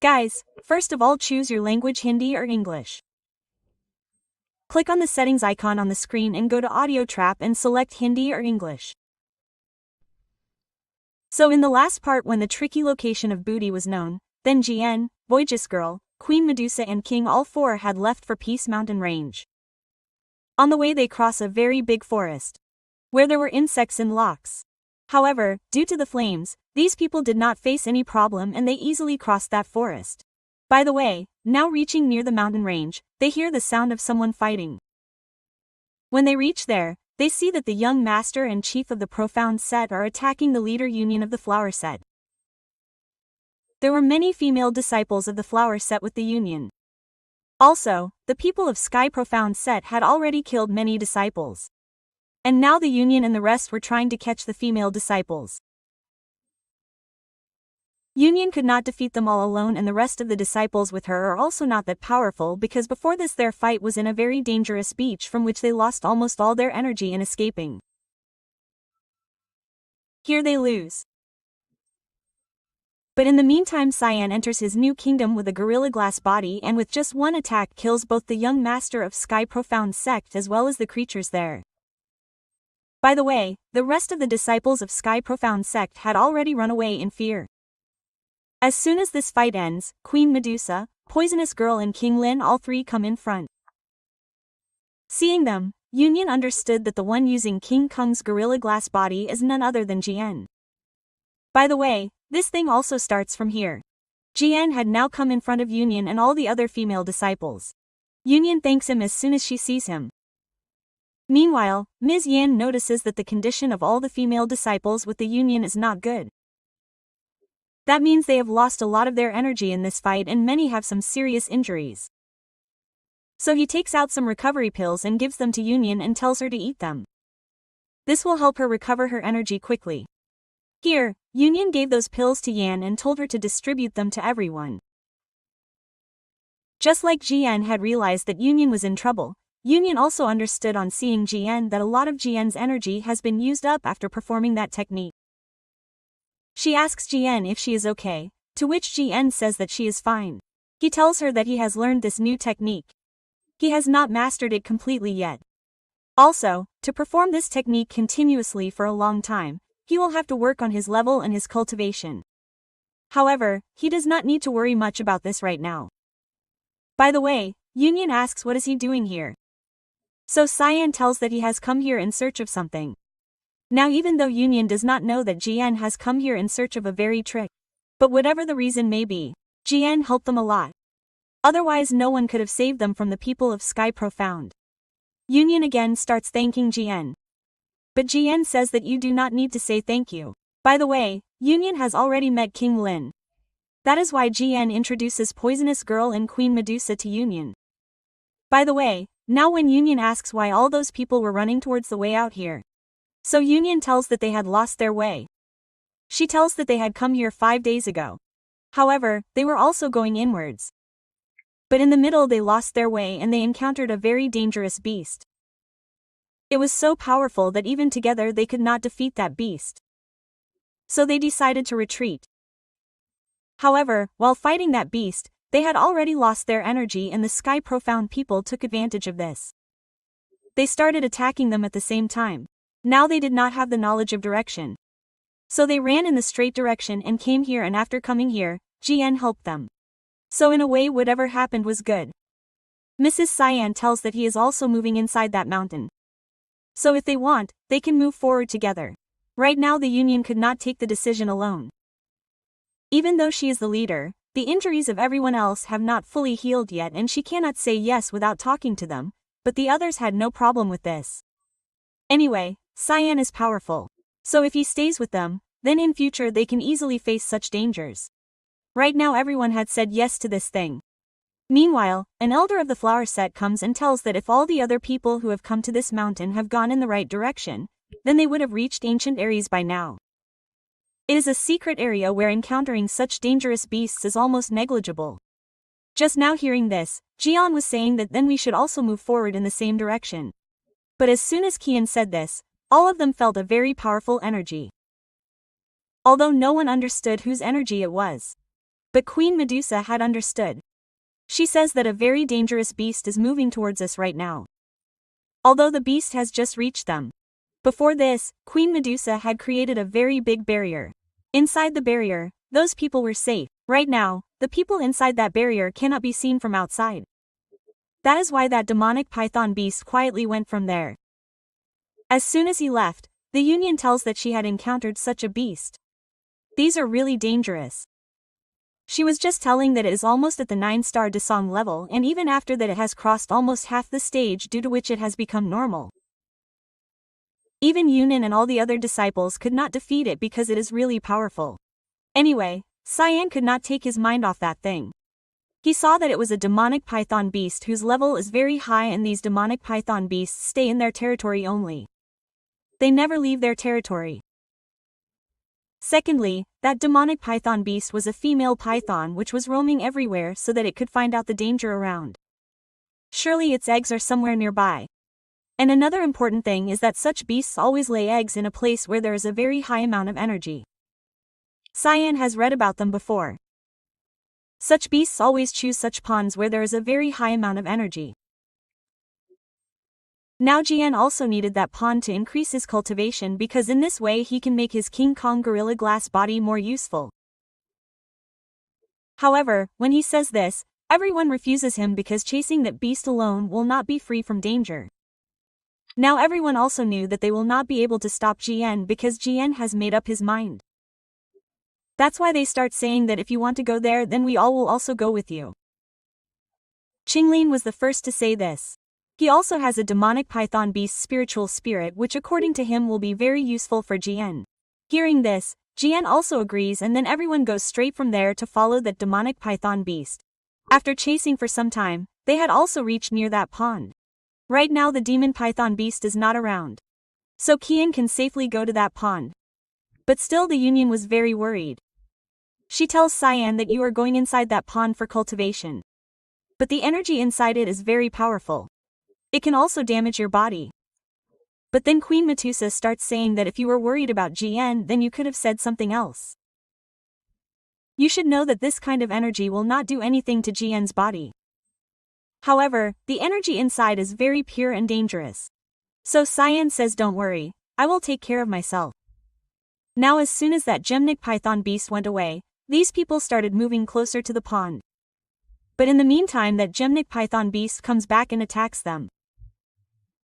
Guys, first of all choose your language, Hindi or English. Click on the settings icon on the screen and go to audio trap and select Hindi or English. So in the last part, when the tricky location of booty was known, then GN, Voyage's girl, Queen Medusa and King all four had left for Peace Mountain Range. On the way they cross a very big forest, where there were insects in locks. However, due to the flames, these people did not face any problem and they easily crossed that forest. By the way, now reaching near the mountain range, they hear the sound of someone fighting. When they reach there, they see that the young master and chief of the profound set are attacking the leader union of the flower set. There were many female disciples of the flower set with the union. Also, the people of Sky Profound set had already killed many disciples. And now the union and the rest were trying to catch the female disciples. Union could not defeat them all alone, and the rest of the disciples with her are also not that powerful, because before this their fight was in a very dangerous beach from which they lost almost all their energy in escaping. Here they lose. But in the meantime Cyan enters his new kingdom with a gorilla glass body and with just one attack kills both the young master of Sky Profound sect as well as the creatures there. By the way, the rest of the disciples of Sky Profound sect had already run away in fear. As soon as this fight ends, Queen Medusa, Poisonous Girl and King Lin all three come in front. Seeing them, Union understood that the one using King Kong's gorilla glass body is none other than GN. By the way, this thing also starts from here. GN had now come in front of Union and all the other female disciples. Union thanks him as soon as she sees him. Meanwhile, Ms. Yan notices that the condition of all the female disciples with the union is not good. That means they have lost a lot of their energy in this fight and many have some serious injuries. So he takes out some recovery pills and gives them to Union and tells her to eat them. This will help her recover her energy quickly. Here, Union gave those pills to Yan and told her to distribute them to everyone. Just like GN had realized that Union was in trouble, Union also understood on seeing GN that a lot of GN's energy has been used up after performing that technique. She asks GN if she is okay, to which GN says that she is fine. He tells her that he has learned this new technique. He has not mastered it completely yet. Also, to perform this technique continuously for a long time, he will have to work on his level and his cultivation. However, he does not need to worry much about this right now. By the way, Union asks what is he doing here. So Cyan tells that he has come here in search of something. Now even though Union does not know that GN has come here in search of a very trick, but whatever the reason may be, GN helped them a lot. Otherwise no one could have saved them from the people of Sky Profound. Union again starts thanking GN. But GN says that you do not need to say thank you. By the way, Union has already met King Lin. That is why GN introduces Poisonous Girl and Queen Medusa to Union. By the way, now when Union asks why all those people were running towards the way out here, so Union tells that they had lost their way. She tells that they had come here 5 days ago. However, they were also going inwards. But in the middle they lost their way and they encountered a very dangerous beast. It was so powerful that even together they could not defeat that beast. So they decided to retreat. However, while fighting that beast, they had already lost their energy and the Sky Profound people took advantage of this. They started attacking them at the same time. Now they did not have the knowledge of direction. So they ran in the straight direction and came here, and after coming here, GN helped them. So in a way whatever happened was good. Mrs. Cyan tells that he is also moving inside that mountain. So if they want, they can move forward together. Right now the union could not take the decision alone. Even though she is the leader, the injuries of everyone else have not fully healed yet and she cannot say yes without talking to them, but the others had no problem with this. Anyway, Cyan is powerful. So if he stays with them, then in future they can easily face such dangers. Right now everyone had said yes to this thing. Meanwhile, an elder of the flower set comes and tells that if all the other people who have come to this mountain have gone in the right direction, then they would have reached ancient Ares by now. It is a secret area where encountering such dangerous beasts is almost negligible. Just now hearing this, Jian was saying that then we should also move forward in the same direction. But as soon as Qian said this, all of them felt a very powerful energy. Although no one understood whose energy it was. But Queen Medusa had understood. She says that a very dangerous beast is moving towards us right now. Although the beast has just reached them. Before this, Queen Medusa had created a very big barrier. Inside the barrier, those people were safe. Right now, the people inside that barrier cannot be seen from outside. That is why that demonic python beast quietly went from there. As soon as he left, the Union tells that she had encountered such a beast. These are really dangerous. She was just telling that it is almost at the 9-star Desong level, and even after that it has crossed almost half the stage, due to which it has become normal. Even Yunin and all the other disciples could not defeat it because it is really powerful. Anyway, Cyan could not take his mind off that thing. He saw that it was a demonic python beast whose level is very high, and these demonic python beasts stay in their territory only. They never leave their territory. Secondly, that demonic python beast was a female python which was roaming everywhere so that it could find out the danger around. Surely its eggs are somewhere nearby. And another important thing is that such beasts always lay eggs in a place where there is a very high amount of energy. Cyan has read about them before. Such beasts always choose such ponds where there is a very high amount of energy. Now Jian also needed that pond to increase his cultivation, because in this way he can make his King Kong gorilla glass body more useful. However, when he says this, everyone refuses him because chasing that beast alone will not be free from danger. Now everyone also knew that they will not be able to stop Jian because Jian has made up his mind. That's why they start saying that if you want to go there, then we all will also go with you. Qinglin was the first to say this. He also has a demonic python beast spiritual spirit, which according to him will be very useful for Jian. Hearing this, Jian also agrees, and then everyone goes straight from there to follow that demonic python beast. After chasing for some time, they had also reached near that pond. Right now the demon python beast is not around. So Qian can safely go to that pond. But still the Union was very worried. She tells Cyan that you are going inside that pond for cultivation. But the energy inside it is very powerful. It can also damage your body. But then Queen Medusa starts saying that if you were worried about Jian, then you could have said something else. You should know that this kind of energy will not do anything to Jian's body. However, the energy inside is very pure and dangerous. So Cyan says, don't worry, I will take care of myself. Now as soon as that gemnic python beast went away, these people started moving closer to the pond. But in the meantime that gemnic python beast comes back and attacks them.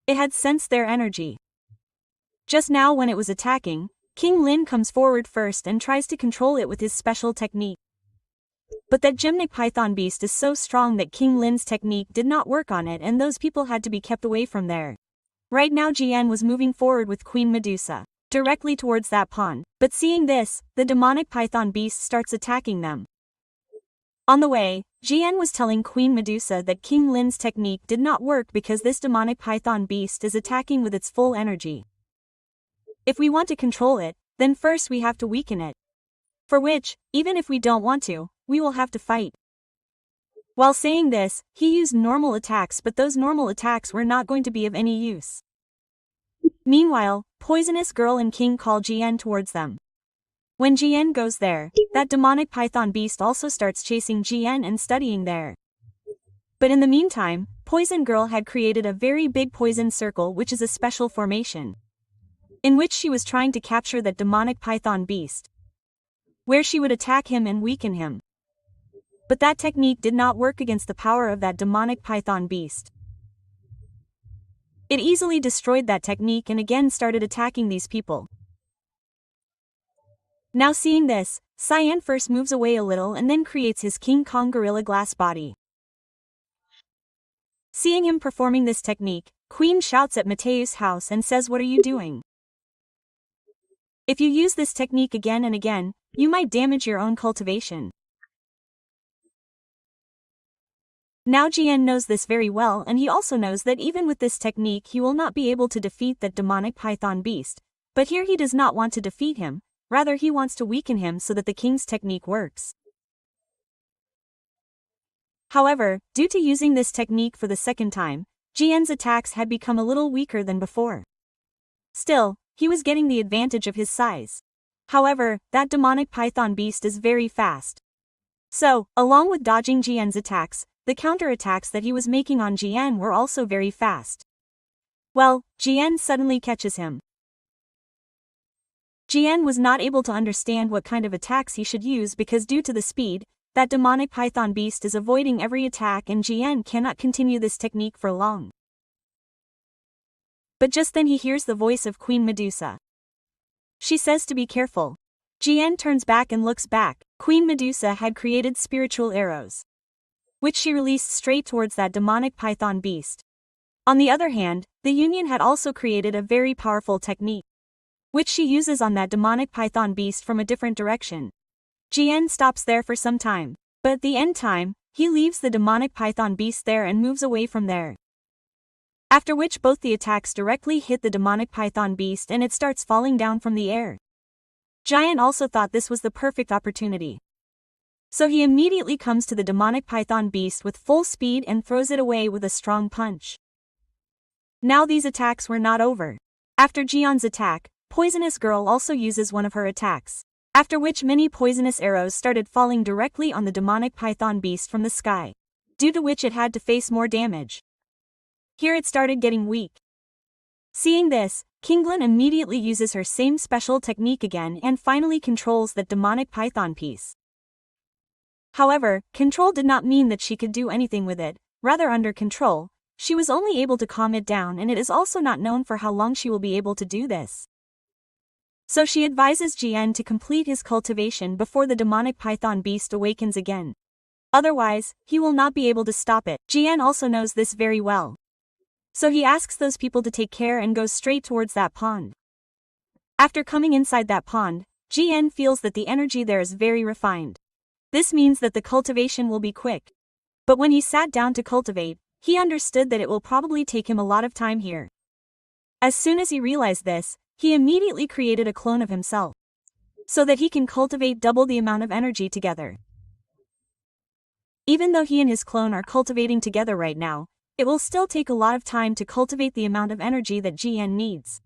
It had sensed their energy. Just now when it was attacking, King Lin comes forward first and tries to control it with his special technique. But that gemnic python beast is so strong that King Lin's technique did not work on it, and those people had to be kept away from there. Right now Jian was moving forward with Queen Medusa, directly towards that pond, but seeing this, the demonic python beast starts attacking them. On the way, Jian was telling Queen Medusa that King Lin's technique did not work because this demonic python beast is attacking with its full energy. If we want to control it, then first we have to weaken it. For which, even if we don't want to, we will have to fight. While saying this, he used normal attacks, but those normal attacks were not going to be of any use. Meanwhile, Poisonous Girl and King call Jian towards them. When Jian goes there, that demonic python beast also starts chasing Jian and studying there. But in the meantime, Poison Girl had created a very big poison circle, which is a special formation, in which she was trying to capture that demonic python beast, where she would attack him and weaken him. But that technique did not work against the power of that demonic python beast. It easily destroyed that technique and again started attacking these people. Now seeing this, Cyan first moves away a little and then creates his King Kong gorilla glass body. Seeing him performing this technique, Queen shouts at Mateus' house and says, "What are you doing? If you use this technique again and again, you might damage your own cultivation." Now Jian knows this very well, and he also knows that even with this technique he will not be able to defeat that demonic python beast, but here he does not want to defeat him, rather he wants to weaken him so that the king's technique works. However, due to using this technique for the second time, Jian's attacks had become a little weaker than before. Still, he was getting the advantage of his size. However, that demonic python beast is very fast. So, along with dodging Jian's attacks, the counter-attacks that he was making on Jian were also very fast. Well, Jian suddenly catches him. Jian was not able to understand what kind of attacks he should use because due to the speed, that demonic python beast is avoiding every attack and Jian cannot continue this technique for long. But just then he hears the voice of Queen Medusa. She says to be careful. Jian turns back and looks back. Queen Medusa had created spiritual arrows, which she released straight towards that demonic python beast. On the other hand, the Union had also created a very powerful technique, which she uses on that demonic python beast from a different direction. Jian stops there for some time, but at the end time, he leaves the demonic python beast there and moves away from there. After which both the attacks directly hit the demonic python beast and it starts falling down from the air. Jian also thought this was the perfect opportunity. So he immediately comes to the demonic python beast with full speed and throws it away with a strong punch. Now these attacks were not over. After Jian's attack, Poisonous Girl also uses one of her attacks, after which many poisonous arrows started falling directly on the demonic python beast from the sky, due to which it had to face more damage. Here it started getting weak. Seeing this, Kinglin immediately uses her same special technique again and finally controls that demonic python piece. However, control did not mean that she could do anything with it, rather under control, she was only able to calm it down and it is also not known for how long she will be able to do this. So she advises Jian to complete his cultivation before the demonic python beast awakens again. Otherwise, he will not be able to stop it. Jian also knows this very well. So he asks those people to take care and goes straight towards that pond. After coming inside that pond, Jian feels that the energy there is very refined. This means that the cultivation will be quick. But when he sat down to cultivate, he understood that it will probably take him a lot of time here. As soon as he realized this, he immediately created a clone of himself, so that he can cultivate double the amount of energy together. Even though he and his clone are cultivating together right now, it will still take a lot of time to cultivate the amount of energy that Jian needs.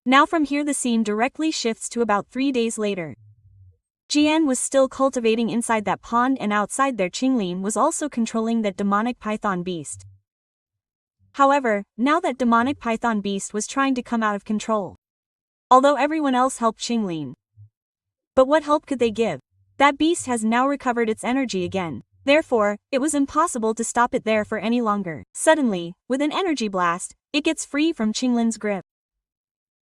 Now from here the scene directly shifts to about 3 days later. Jian was still cultivating inside that pond and outside there Qinglin was also controlling that demonic python beast. However, now that demonic python beast was trying to come out of control. Although everyone else helped Qinglin. But what help could they give? That beast has now recovered its energy again. Therefore, it was impossible to stop it there for any longer. Suddenly, with an energy blast, it gets free from Qinglin's grip.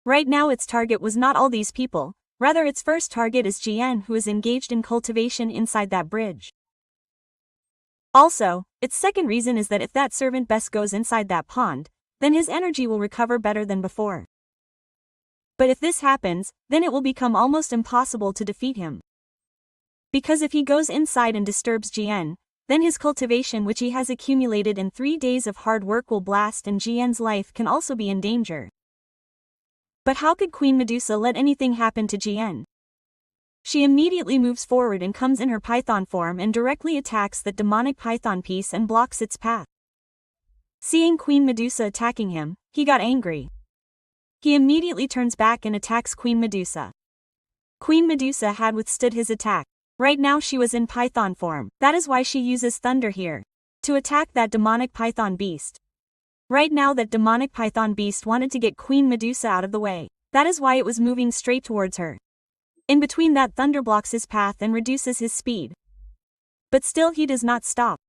Right now its target was not all these people, rather its first target is Jian who is engaged in cultivation inside that bridge. Also, its second reason is that if that servant best goes inside that pond, then his energy will recover better than before. But if this happens, then it will become almost impossible to defeat him. Because if he goes inside and disturbs Jian, then his cultivation which he has accumulated in 3 days of hard work will blast and Jian's life can also be in danger. But how could Queen Medusa let anything happen to Jian? She immediately moves forward and comes in her python form and directly attacks that demonic python piece and blocks its path. Seeing Queen Medusa attacking him, he got angry. He immediately turns back and attacks Queen Medusa. Queen Medusa had withstood his attack. Right now she was in python form. That is why she uses thunder here, to attack that demonic python beast. Right now that demonic python beast wanted to get Queen Medusa out of the way. That is why it was moving straight towards her. In between that thunder blocks his path and reduces his speed. But still he does not stop.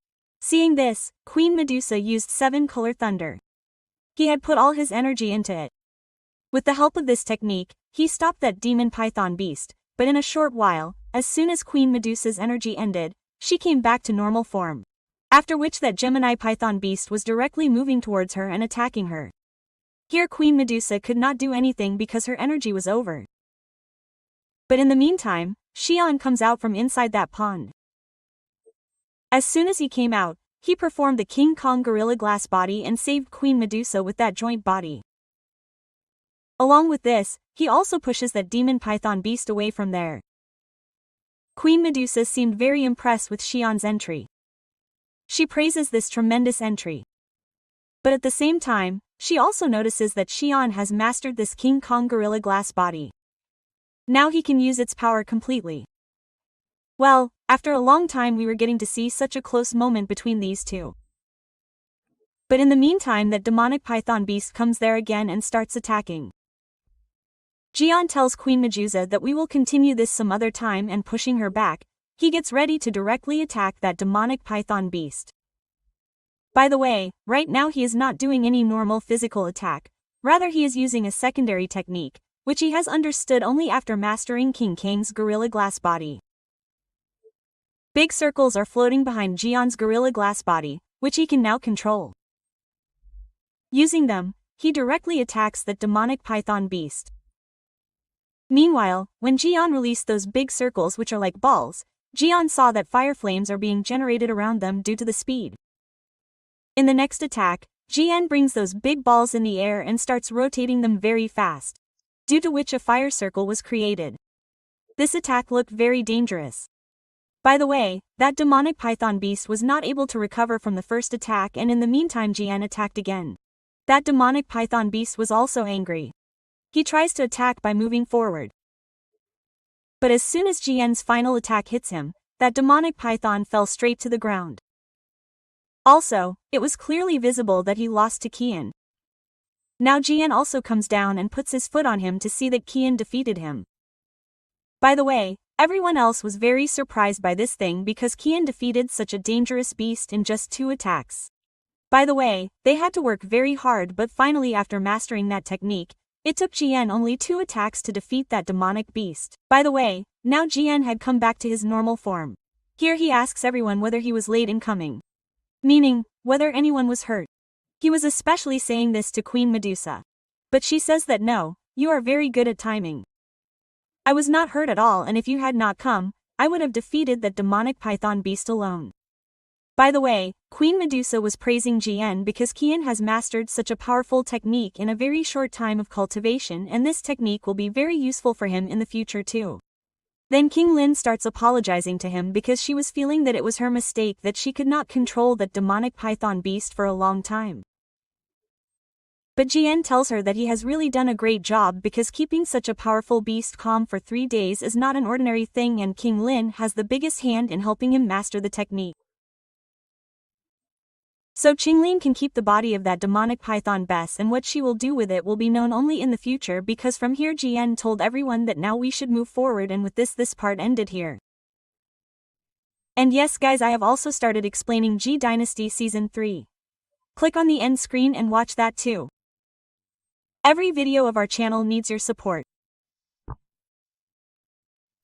Seeing this, Queen Medusa used 7-color thunder. He had put all his energy into it. With the help of this technique, he stopped that demon python beast, but in a short while, as soon as Queen Medusa's energy ended, she came back to normal form. After which that Gemini python beast was directly moving towards her and attacking her. Here Queen Medusa could not do anything because her energy was over. But in the meantime, Xian comes out from inside that pond. As soon as he came out, he performed the King Kong Gorilla Glass body and saved Queen Medusa with that joint body. Along with this, he also pushes that demon python beast away from there. Queen Medusa seemed very impressed with Xian's entry. She praises this tremendous entry. But at the same time, she also notices that Xian has mastered this King Kong Gorilla Glass body. Now he can use its power completely. Well, After a long time we were getting to see such a close moment between these two. But in the meantime that demonic python beast comes there again and starts attacking. Jian tells Queen Medusa that we will continue this some other time, and pushing her back, he gets ready to directly attack that demonic python beast. By the way, right now he is not doing any normal physical attack, rather he is using a secondary technique, which he has understood only after mastering King Kang's Gorilla Glass body. Big circles are floating behind Jian's Gorilla Glass body, which he can now control. Using them, he directly attacks that demonic python beast. Meanwhile, when Jian released those big circles which are like balls, Jian saw that fire flames are being generated around them due to the speed. In the next attack, Jian brings those big balls in the air and starts rotating them very fast, due to which a fire circle was created. This attack looked very dangerous. By the way, that demonic python beast was not able to recover from the first attack, and in the meantime Jian attacked again. That demonic python beast was also angry. He tries to attack by moving forward. But as soon as Jian's final attack hits him, that demonic python fell straight to the ground. Also, it was clearly visible that he lost to Qian. Now Jian also comes down and puts his foot on him to see that Qian defeated him. By the way, everyone else was very surprised by this thing because Qian defeated such a dangerous beast in just 2 attacks. By the way, they had to work very hard, but finally after mastering that technique, it took Jian only 2 attacks to defeat that demonic beast. By the way, now Jian had come back to his normal form. Here he asks everyone whether he was late in coming. Meaning, whether anyone was hurt. He was especially saying this to Queen Medusa. But she says that no, you are very good at timing. I was not hurt at all, and if you had not come, I would have defeated that demonic python beast alone. By the way, Queen Medusa was praising Jian because Qian has mastered such a powerful technique in a very short time of cultivation, and this technique will be very useful for him in the future too. Then King Lin starts apologizing to him because she was feeling that it was her mistake that she could not control that demonic python beast for a long time. But Jian tells her that he has really done a great job because keeping such a powerful beast calm for 3 days is not an ordinary thing, and King Lin has the biggest hand in helping him master the technique. So Qinglin can keep the body of that demonic python best, and what she will do with it will be known only in the future, because from here Jian told everyone that now we should move forward, and with this part ended here. And yes guys, I have also started explaining G Dynasty Season 3. Click on the end screen and watch that too. Every video of our channel needs your support.